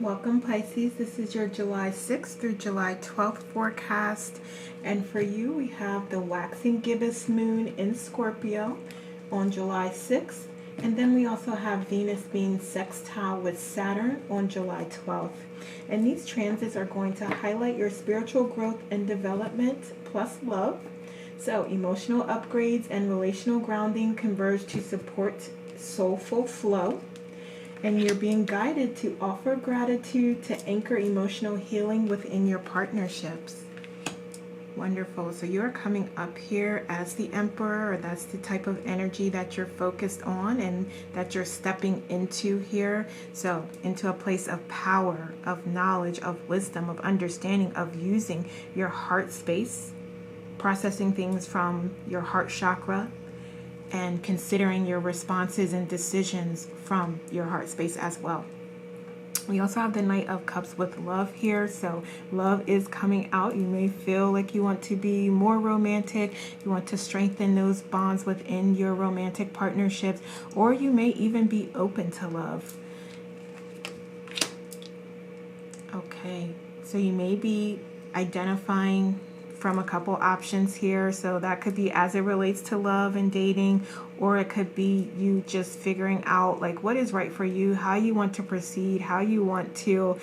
Welcome Pisces. This is your July 6th through July 12th forecast. And for you, we have the waxing gibbous moon in Scorpio on July 6th. And then we also have Venus being sextile with Saturn on July 12th. And these transits are going to highlight your spiritual growth and development plus love. So emotional upgrades and relational grounding converge to support soulful flow. And you're being guided to offer gratitude to anchor emotional healing within your partnerships. Wonderful. So you're coming up here as the Emperor, or that's the type of energy that you're focused on and that you're stepping into here. So into a place of power, of knowledge, of wisdom, of understanding, of using your heart space, processing things from your heart chakra, and considering your responses and decisions from your heart space as well. We also have the Knight of Cups with love here. So love is coming out. You may feel like you want to be more romantic. You want to strengthen those bonds within your romantic partnerships, or you may even be open to love. Okay, so you may be identifying from a couple options here. So that could be as it relates to love and dating, or it could be you just figuring out like what is right for you, how you want to proceed, how you want to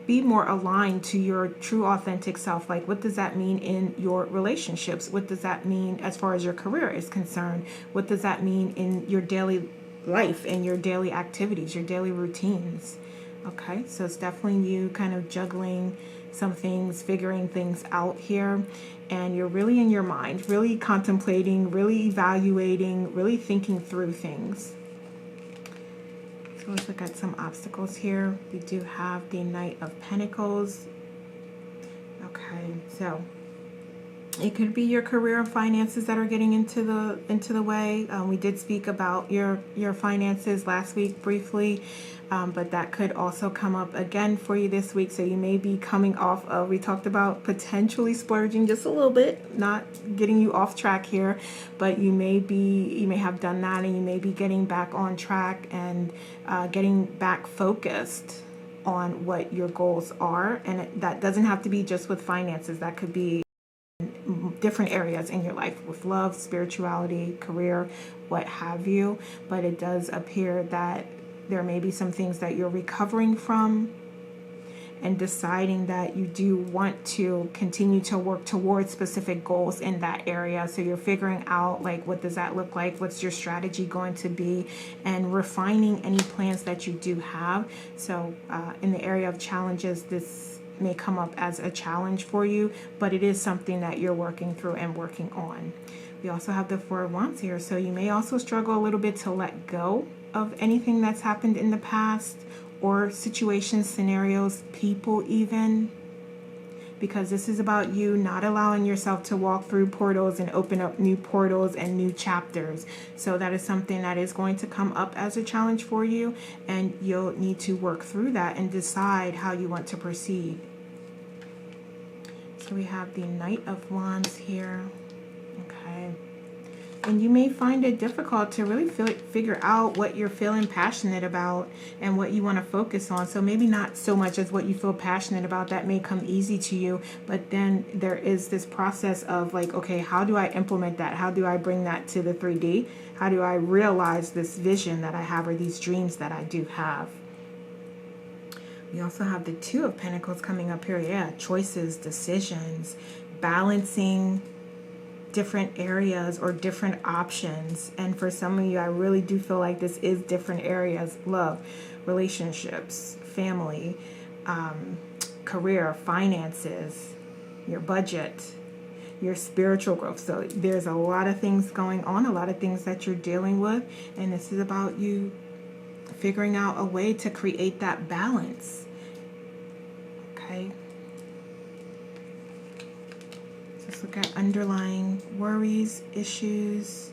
be more aligned to your true authentic self. Like what does that mean in your relationships? What does that mean as far as your career is concerned? What does that mean in your daily life and your daily activities, your daily routines? Okay, so it's definitely you kind of juggling some things, figuring things out here, and you're really in your mind, really contemplating, really evaluating, really thinking through things. So let's look at some obstacles here. We do have the Knight of Pentacles. Okay, so it could be your career and finances that are getting into the way. We did speak about your finances last week briefly, but that could also come up again for you this week. So you may be coming off of, we talked about potentially splurging just a little bit, not getting you off track here, but you may have done that, and you may be getting back on track and getting back focused on what your goals are. And that doesn't have to be just with finances. That could be different areas in your life, with love, spirituality, career, what have you. But it does appear that there may be some things that you're recovering from and deciding that you do want to continue to work towards specific goals in that area. So you're figuring out like, what does that look like? What's your strategy going to be? And refining any plans that you do have. So in the area of challenges, this may come up as a challenge for you, but it is something that you're working through and working on. We also have the Four of Wands here. So you may also struggle a little bit to let go of anything that's happened in the past, or situations, scenarios, people even, because this is about you not allowing yourself to walk through portals and open up new portals and new chapters. So that is something that is going to come up as a challenge for you, and you'll need to work through that and decide how you want to proceed. So we have the Knight of Wands here. Okay. And you may find it difficult to really figure out what you're feeling passionate about and what you want to focus on. So maybe not so much as what you feel passionate about, that may come easy to you. But then there is this process of like, okay, how do I implement that? How do I bring that to the 3D? How do I realize this vision that I have, or these dreams that I do have? We also have the Two of Pentacles coming up here. Yeah, choices, decisions, balancing different areas or different options. And for some of you, I really do feel like this is different areas: love, relationships, family, career, finances, your budget, your spiritual growth. So there's a lot of things going on, a lot of things that you're dealing with, and this is about you figuring out a way to create that balance. Okay, let's look at underlying worries, issues.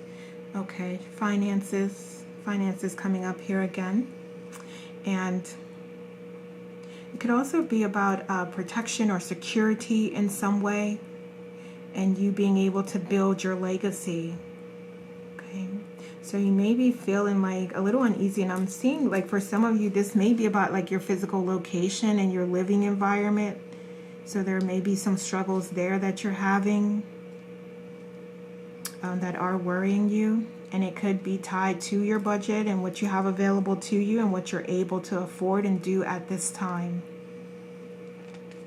Okay, finances coming up here again. And it could also be about protection or security in some way, and you being able to build your legacy. Okay, So you may be feeling like a little uneasy, and I'm seeing like for some of you this may be about like your physical location and your living environment. So there may be some struggles there that you're having that are worrying you, and it could be tied to your budget and what you have available to you and what you're able to afford and do at this time.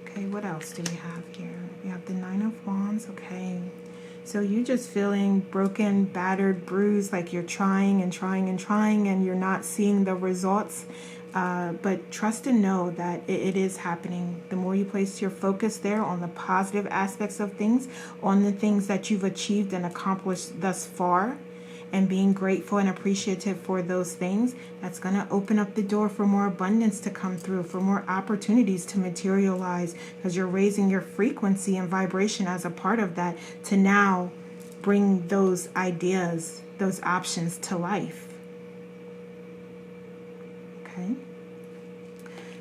Okay, what else do we have here? We have the Nine of Wands. Okay, so you just feeling broken, battered, bruised, like you're trying and trying and trying and you're not seeing the results. But trust and know that it is happening. The more you place your focus there on the positive aspects of things, on the things that you've achieved and accomplished thus far, and being grateful and appreciative for those things, that's going to open up the door for more abundance to come through, for more opportunities to materialize, because you're raising your frequency and vibration as a part of that to now bring those ideas, those options to life. Okay,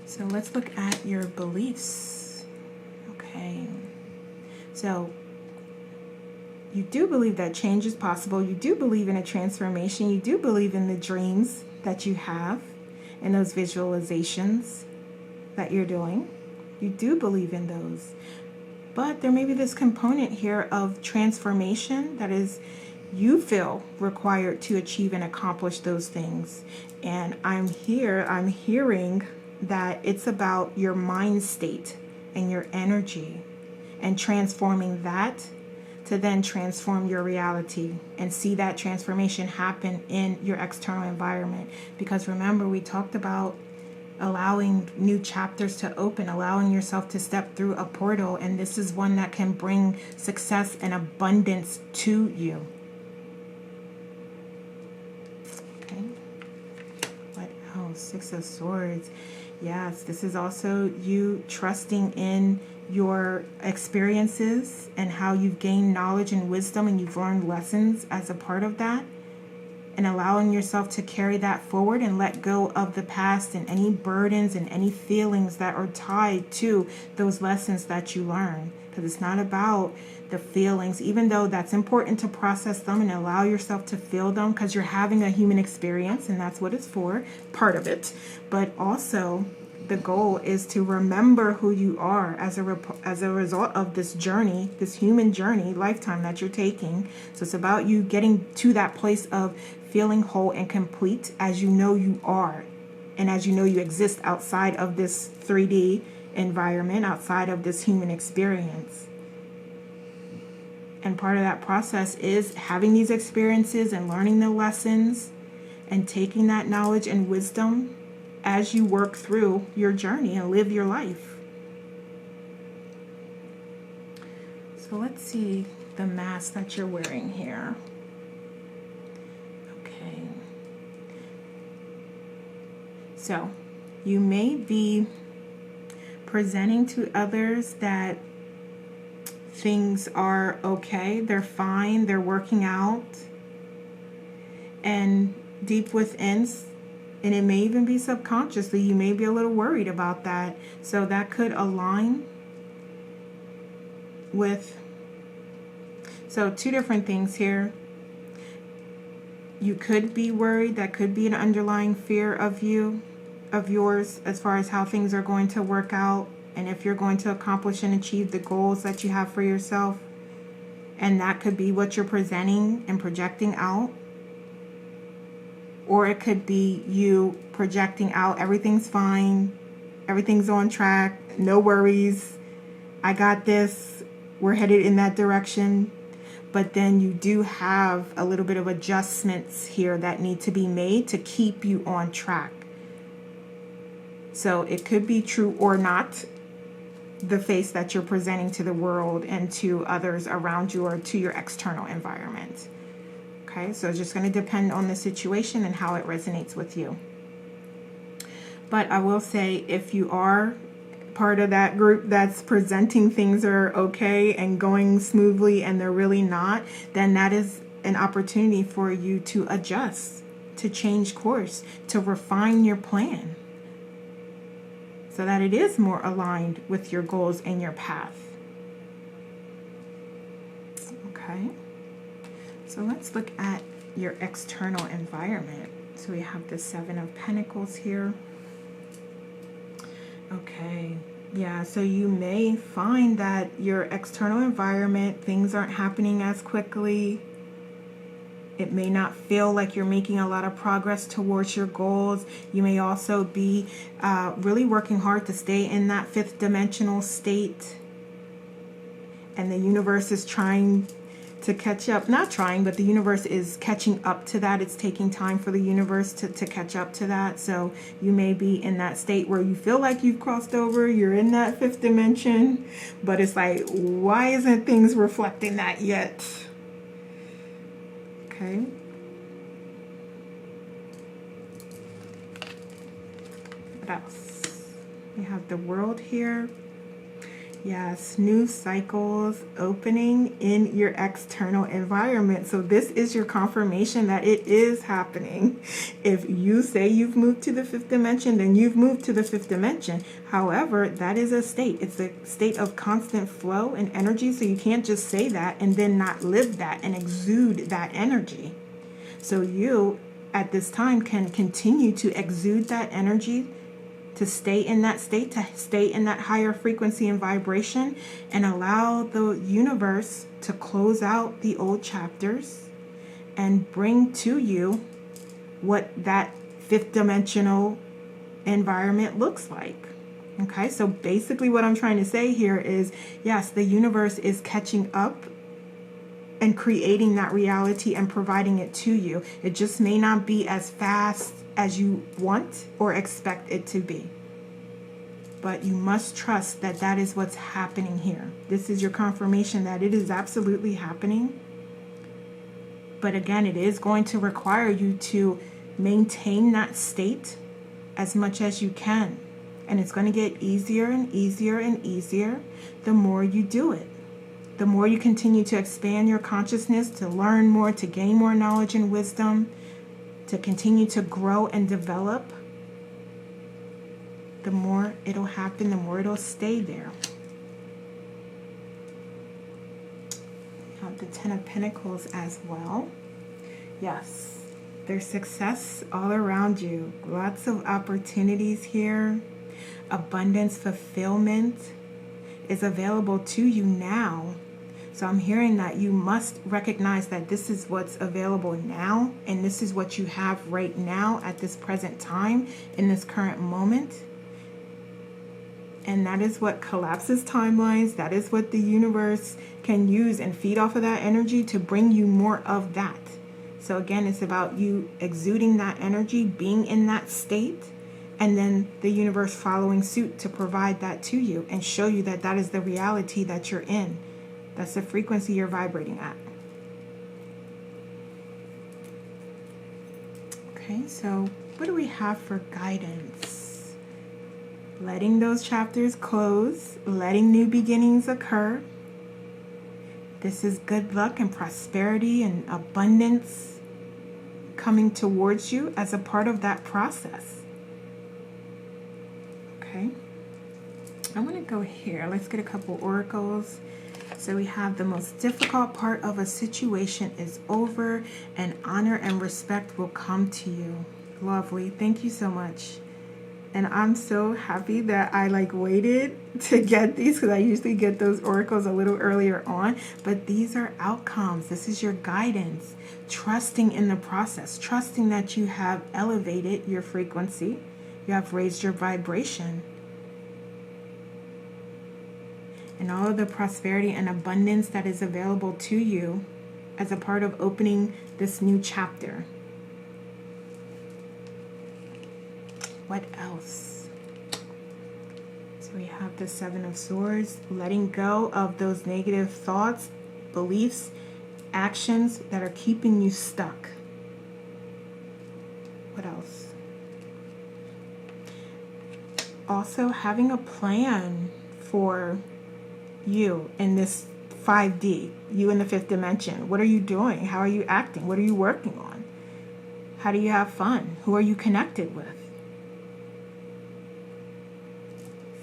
so let's look at your beliefs. Okay, so you do believe that change is possible. You do believe in a transformation. You do believe in the dreams that you have and those visualizations that you're doing. You do believe in those. But there may be this component here of transformation that is you feel required to achieve and accomplish those things. And I'm hearing that it's about your mind state and your energy and transforming that to then transform your reality and see that transformation happen in your external environment. Because remember, we talked about allowing new chapters to open, allowing yourself to step through a portal, and this is one that can bring success and abundance to you. Okay, what else? Six of Swords. Yes, this is also you trusting in your experiences and how you've gained knowledge and wisdom and you've learned lessons as a part of that, and allowing yourself to carry that forward and let go of the past and any burdens and any feelings that are tied to those lessons that you learn. Because it's not about the feelings, even though that's important to process them and allow yourself to feel them, because you're having a human experience and that's what it's for, part of it. But also the goal is to remember who you are as a result of this journey, this human journey, lifetime that you're taking. So it's about you getting to that place of feeling whole and complete as you know you are, and as you know you exist outside of this 3D environment, outside of this human experience. And part of that process is having these experiences and learning the lessons and taking that knowledge and wisdom as you work through your journey and live your life. So let's see the mask that you're wearing here. Okay. So you may be presenting to others that things are okay, they're fine, they're working out, and deep within, and it may even be subconsciously, you may be a little worried about that. So that could align with, so two different things here. You could be worried, that could be an underlying fear of yours as far as how things are going to work out and if you're going to accomplish and achieve the goals that you have for yourself. And that could be what you're presenting and projecting out. Or it could be you projecting out, everything's fine, everything's on track, no worries, I got this, we're headed in that direction. But then you do have a little bit of adjustments here that need to be made to keep you on track. So it could be true or not, the face that you're presenting to the world and to others around you or to your external environment. Okay, so it's just going to depend on the situation and how it resonates with you. But I will say, if you are part of that group that's presenting things are okay and going smoothly and they're really not, then that is an opportunity for you to adjust, to change course, to refine your plan so that it is more aligned with your goals and your path. Okay, so let's look at your external environment. So we have the Seven of Pentacles here. Okay. Yeah, so you may find that your external environment, things aren't happening as quickly. It may not feel like you're making a lot of progress towards your goals. You may also be really working hard to stay in that fifth dimensional state. And the universe is trying to catch up. Not trying, but the universe is catching up to that. It's taking time for the universe to catch up to that. So you may be in that state where you feel like you've crossed over. You're in that fifth dimension. But it's like, why isn't things reflecting that yet? Okay. What else? We have the World here. Yes, new cycles opening in your external environment. So this is your confirmation that it is happening. If you say you've moved to the fifth dimension, then you've moved to the fifth dimension. However, that is a state. It's a state of constant flow and energy. So you can't just say that and then not live that and exude that energy. So you, at this time, can continue to exude that energy, to stay in that state, to stay in that higher frequency and vibration, and allow the universe to close out the old chapters and bring to you what that fifth dimensional environment looks like. Okay, so basically what I'm trying to say here is, yes, the universe is catching up and creating that reality and providing it to you. It just may not be as fast as you want or expect it to be. But you must trust that that is what's happening here. This is your confirmation that it is absolutely happening. But again, it is going to require you to maintain that state as much as you can. And it's going to get easier and easier and easier the more you do it. The more you continue to expand your consciousness, to learn more, to gain more knowledge and wisdom, to continue to grow and develop, the more it'll happen, the more it'll stay there. The Ten of Pentacles as well. Yes, there's success all around you. Lots of opportunities here. Abundance, fulfillment is available to you now. So I'm hearing that you must recognize that this is what's available now, and this is what you have right now at this present time, in this current moment. And that is what collapses timelines. That is what the universe can use and feed off of that energy to bring you more of that. So again, it's about you exuding that energy, being in that state, and then the universe following suit to provide that to you and show you that that is the reality that you're in. That's the frequency you're vibrating at. Okay, so what do we have for guidance? Letting those chapters close, letting new beginnings occur. This is good luck and prosperity and abundance coming towards you as a part of that process. Okay, I want to go here. Let's get a couple oracles. So we have the most difficult part of a situation is over, and honor and respect will come to you. Lovely. Thank you so much. And I'm so happy that I waited to get these, because I usually get those oracles a little earlier on. But these are outcomes. This is your guidance. Trusting in the process. Trusting that you have elevated your frequency. You have raised your vibration. And all of the prosperity and abundance that is available to you as a part of opening this new chapter. What else? So we have the Seven of Swords, letting go of those negative thoughts, beliefs, actions that are keeping you stuck. What else? Also having a plan for you in this 5D, you in the fifth dimension. What are you doing? How are you acting? What are you working on? How do you have fun? Who are you connected with?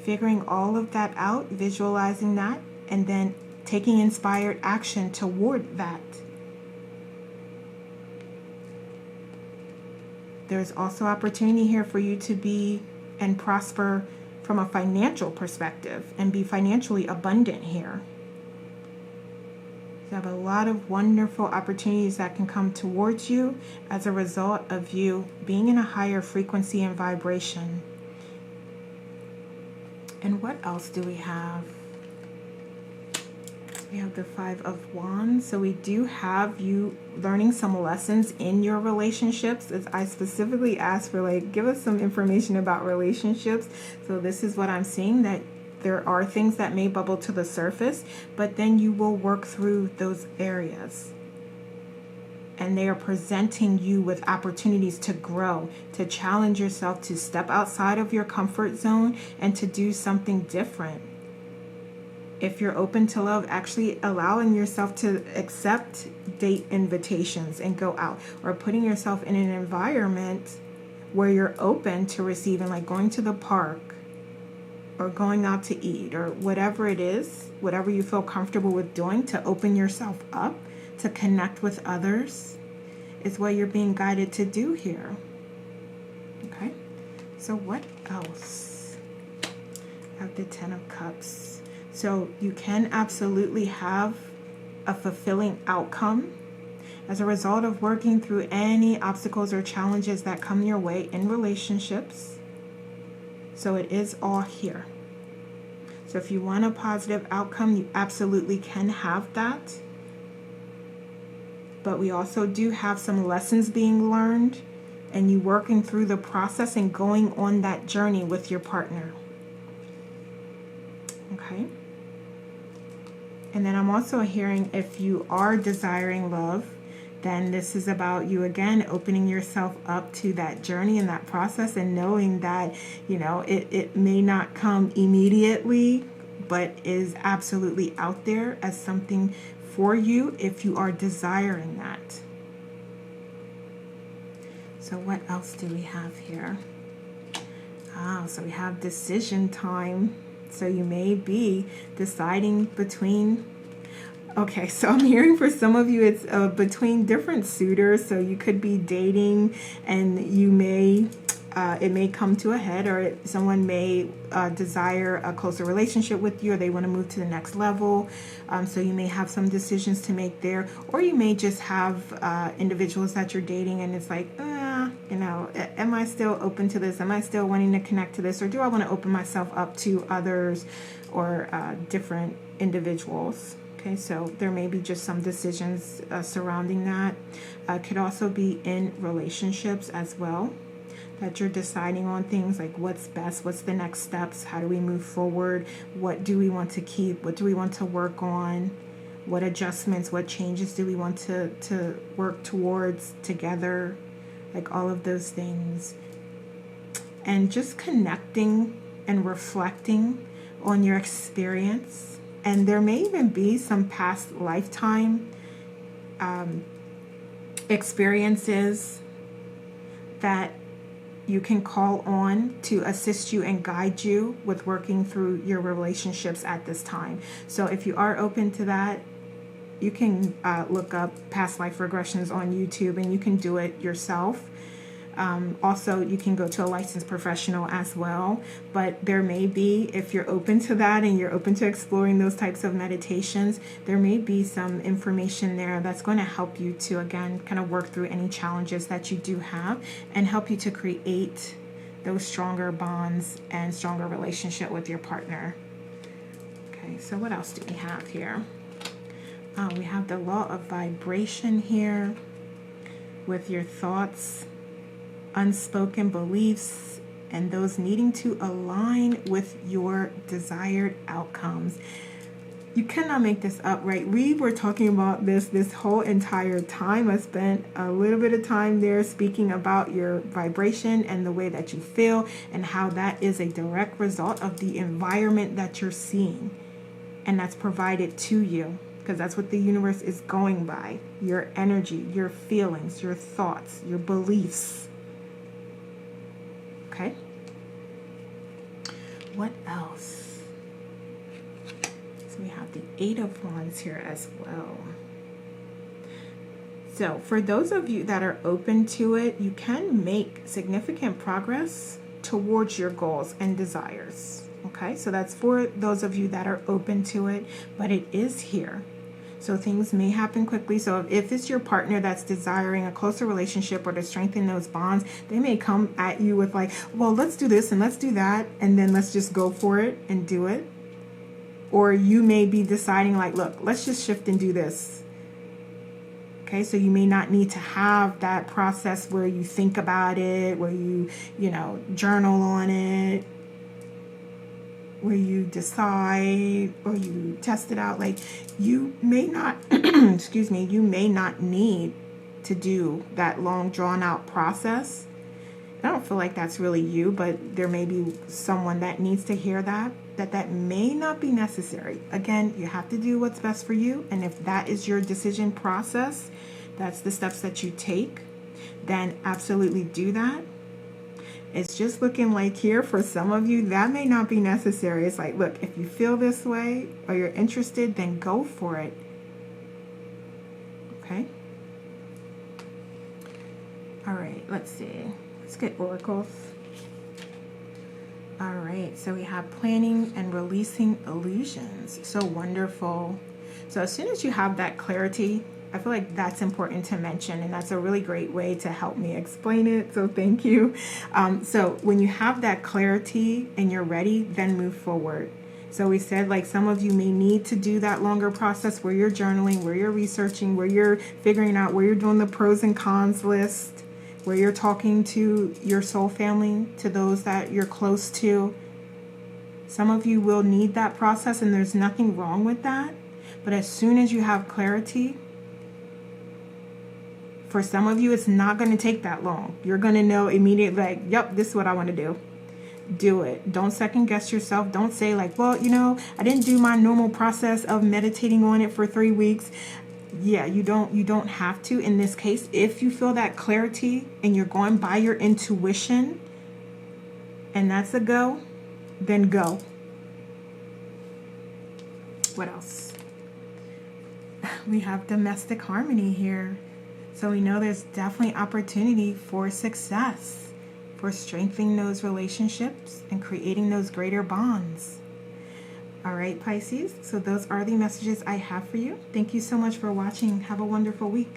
Figuring all of that out, visualizing that, and then taking inspired action toward that. there's also opportunity here for you to be and prosper from a financial perspective and be financially abundant here. You have a lot of wonderful opportunities that can come towards you as a result of you being in a higher frequency and vibration. And what else do we have? We have the Five of Wands. So we do have you learning some lessons in your relationships. As I specifically asked for, like, give us some information about relationships. So this is what I'm seeing, that there are things that may bubble to the surface, but then you will work through those areas. And they are presenting you with opportunities to grow, to challenge yourself, to step outside of your comfort zone and to do something different. If you're open to love, actually allowing yourself to accept date invitations and go out, or putting yourself in an environment where you're open to receiving, like going to the park or going out to eat, or whatever it is, whatever you feel comfortable with doing to open yourself up, to connect with others, is what you're being guided to do here. Okay, so what else? I have the Ten of Cups. So you can absolutely have a fulfilling outcome as a result of working through any obstacles or challenges that come your way in relationships. So it is all here. So if you want a positive outcome, you absolutely can have that. But we also do have some lessons being learned, and you working through the process and going on that journey with your partner. Okay. And then I'm also hearing, if you are desiring love, then this is about you again opening yourself up to that journey and that process, and knowing that, you know, it may not come immediately, but is absolutely out there as something for you if you are desiring that. So what else do we have here? So we have decision time. So you may be deciding between, okay, so I'm hearing for some of you it's between different suitors. So you could be dating, and you may, it may come to a head, or someone may desire a closer relationship with you, or they want to move to the next level. So you may have some decisions to make there, or you may just have individuals that you're dating, and it's like, you know, am I still open to this? Am I still wanting to connect to this? Or do I want to open myself up to others or different individuals? Okay, so there may be just some decisions surrounding that. Could also be in relationships as well, that you're deciding on things like what's best, what's the next steps, how do we move forward, what do we want to keep, what do we want to work on, what adjustments, what changes do we want to work towards together, like all of those things. And just connecting and reflecting on your experience. And there may even be some past lifetime experiences that you can call on to assist you and guide you with working through your relationships at this time. So if you are open to that, you can look up past life regressions on YouTube, and you can do it yourself. Also, you can go to a licensed professional as well. But there may be, if you're open to that and you're open to exploring those types of meditations, there may be some information there that's going to help you to, again, kind of work through any challenges that you do have, and help you to create those stronger bonds and stronger relationship with your partner. Okay, so what else do we have here? We have the law of vibration here, with your thoughts, unspoken beliefs, and those needing to align with your desired outcomes. You cannot make this up, right? We were talking about this whole entire time. I spent a little bit of time there speaking about your vibration and the way that you feel, and how that is a direct result of the environment that you're seeing, and that's provided to you. Because that's what the universe is going by. Your energy, your feelings, your thoughts, your beliefs. Okay? What else? So we have the Eight of Wands here as well. So for those of you that are open to it, you can make significant progress towards your goals and desires. Okay, so that's for those of you that are open to it, but it is here. So things may happen quickly. So if it's your partner that's desiring a closer relationship or to strengthen those bonds, they may come at you with like, well, let's do this and let's do that, and then let's just go for it and do it. Or you may be deciding like, look, let's just shift and do this. Okay, so you may not need to have that process where you think about it, where you journal on it, where you decide or you test it out. Like, you may not, excuse me, you may not need to do that long drawn out process. I don't feel like that's really you, but there may be someone that needs to hear that may not be necessary. Again, you have to do what's best for you. And if that is your decision process, that's the steps that you take, then absolutely do that. It's just looking like here for some of you, that may not be necessary. It's like, look, if you feel this way or you're interested, then go for it. Okay. All right, let's see. Let's get oracles. All right, so we have planning and releasing illusions. So wonderful. So as soon as you have that clarity, I feel like that's important to mention, and that's a really great way to help me explain it. So thank you. So when you have that clarity and you're ready, then move forward. So we said, like, some of you may need to do that longer process where you're journaling, where you're researching, where you're figuring out, where you're doing the pros and cons list, where you're talking to your soul family, to those that you're close to. Some of you will need that process, and there's nothing wrong with that. But as soon as you have clarity, for some of you, it's not going to take that long. You're going to know immediately, like, yep, this is what I want to do. Do it. Don't second guess yourself. Don't say like, well, I didn't do my normal process of meditating on it for 3 weeks. Yeah, you don't have to. In this case, if you feel that clarity and you're going by your intuition and that's a go, then go. What else? We have domestic harmony here. So we know there's definitely opportunity for success, for strengthening those relationships and creating those greater bonds. All right, Pisces. So those are the messages I have for you. Thank you so much for watching. Have a wonderful week.